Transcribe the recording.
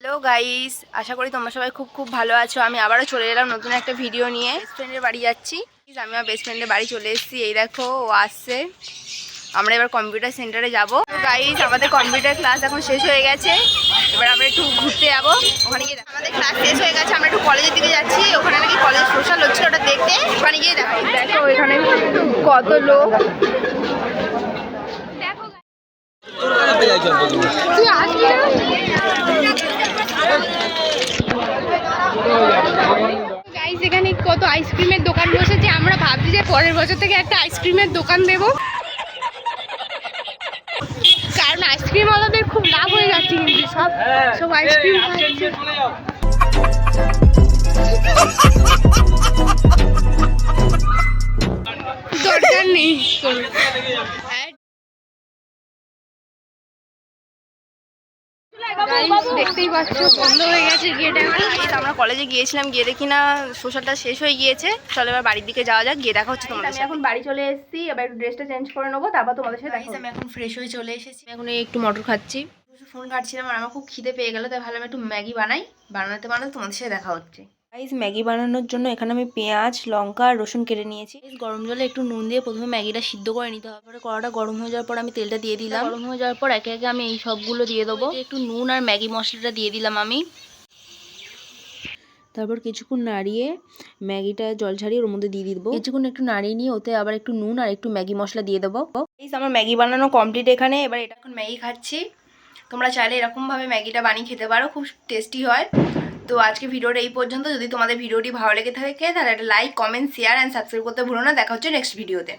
Hello guys, আশা করি তোমরা সবাই খুব খুব ভালো আছো। আমি আবারও চলে এলাম নতুন একটা ভিডিও নিয়ে। বেস্ট ফ্রেন্ডের বাড়ি যাচ্ছি। আমি আমার বেস্ট ফ্রেন্ডের বাড়ি চলে এসেছি। এই দেখো ও আসছে। আমরা এবার কম্পিউটার সেন্টারে যাব। গাইস, আমাদের কম্পিউটার ক্লাস এখন শেষ হয়ে গেছে। এবার আমরা একটু ঘুরতে যাবো। ওখানে গিয়ে আমাদের ক্লাস শেষ হয়ে গেছে, আমরা একটু কলেজের দিকে যাচ্ছি। ওখানে নাকি কলেজ সোশ্যাল হচ্ছিল, ওটা দেখতে ওখানে গিয়ে দেখাই। দেখো এখানে কত লোক। দেখো তুই আসবি না? গাইস, এখানে কত আইসক্রিমের দোকান বসেছে। আমরা ভাবছি যে পরের বছর থেকে একটা আইসক্রিমের দোকান দেব, কারণ আইসক্রিম ওয়ালাদের খুব লাভ হয়ে যাচ্ছে। কিন্তু সব আইসক্রিম খাচ্ছে। দরকার নেই। দেখতেই পাচ্ছ বন্ধ হয়ে গেছে গেট। আমরা কলেজে গিয়েছিলাম, গিয়ে দেখি না সোশ্যালটা শেষ হয়ে গিয়েছে। চলো এবার বাড়ির দিকে যাওয়া যাক, গিয়ে দেখা হচ্ছে তোমাদের সাথে। এখন বাড়ি চলে এসেছি, এবার একটু ড্রেসটা চেঞ্জ করে নেবো, তারপর তোমাদের সাথে দেখা। আমি এখন ফ্রেশ হয়ে চলে এসেছি। এখন একটু মটর খাচ্ছি, ফোন ঘাটছিলাম আর আমার খুব খিদে পেয়ে গেল, তাই ভাবলাম একটু ম্যাগি বানাই। বানাতে বানাতে তোমাদের সাথে দেখা হচ্ছে। গাইস, ম্যাগি বানানোর জন্য এখানে আমি পেঁয়াজ, লঙ্কা আর রসুন কেটে নিয়েছি। গরম জলে একটু নুন দিয়ে প্রথমে ম্যাগিটা সিদ্ধ করে নিতে হবে। পরে কড়াটা গরম হয়ে যাওয়ার পর আমি তেলটা দিয়ে দিলাম। গরম হয়ে যাওয়ার পর একে একে আমি এই সবগুলো দিয়ে দেবো। একটু নুন আর ম্যাগি মশলাটা দিয়ে দিলাম আমি। তারপর কিছুক্ষণ নাড়িয়ে ম্যাগিটা জল ছাড়িয়ে ওর মধ্যে দিয়ে দেবো। কিছুক্ষণ একটু নাড়িয়ে নিয়ে ওতে আবার একটু নুন আর একটু ম্যাগি মশলা দিয়ে দেবো। আমার ম্যাগি বানানো কমপ্লিট এখানে। এবার এটা এখন ম্যাগি খাচ্ছি। তোমরা চাইলে এরকমভাবে ম্যাগিটা বানিয়ে খেতে পারো, খুব টেস্টি হয়। তো আজকে ভিডিওটা এই পর্যন্ত। যদি তোমাদের ভিডিওটি ভালো লেগে থাকে তাহলে একটা like, comment, share and subscribe করতে ভুলো না। দেখা হচ্ছে নেক্সট ভিডিওতে।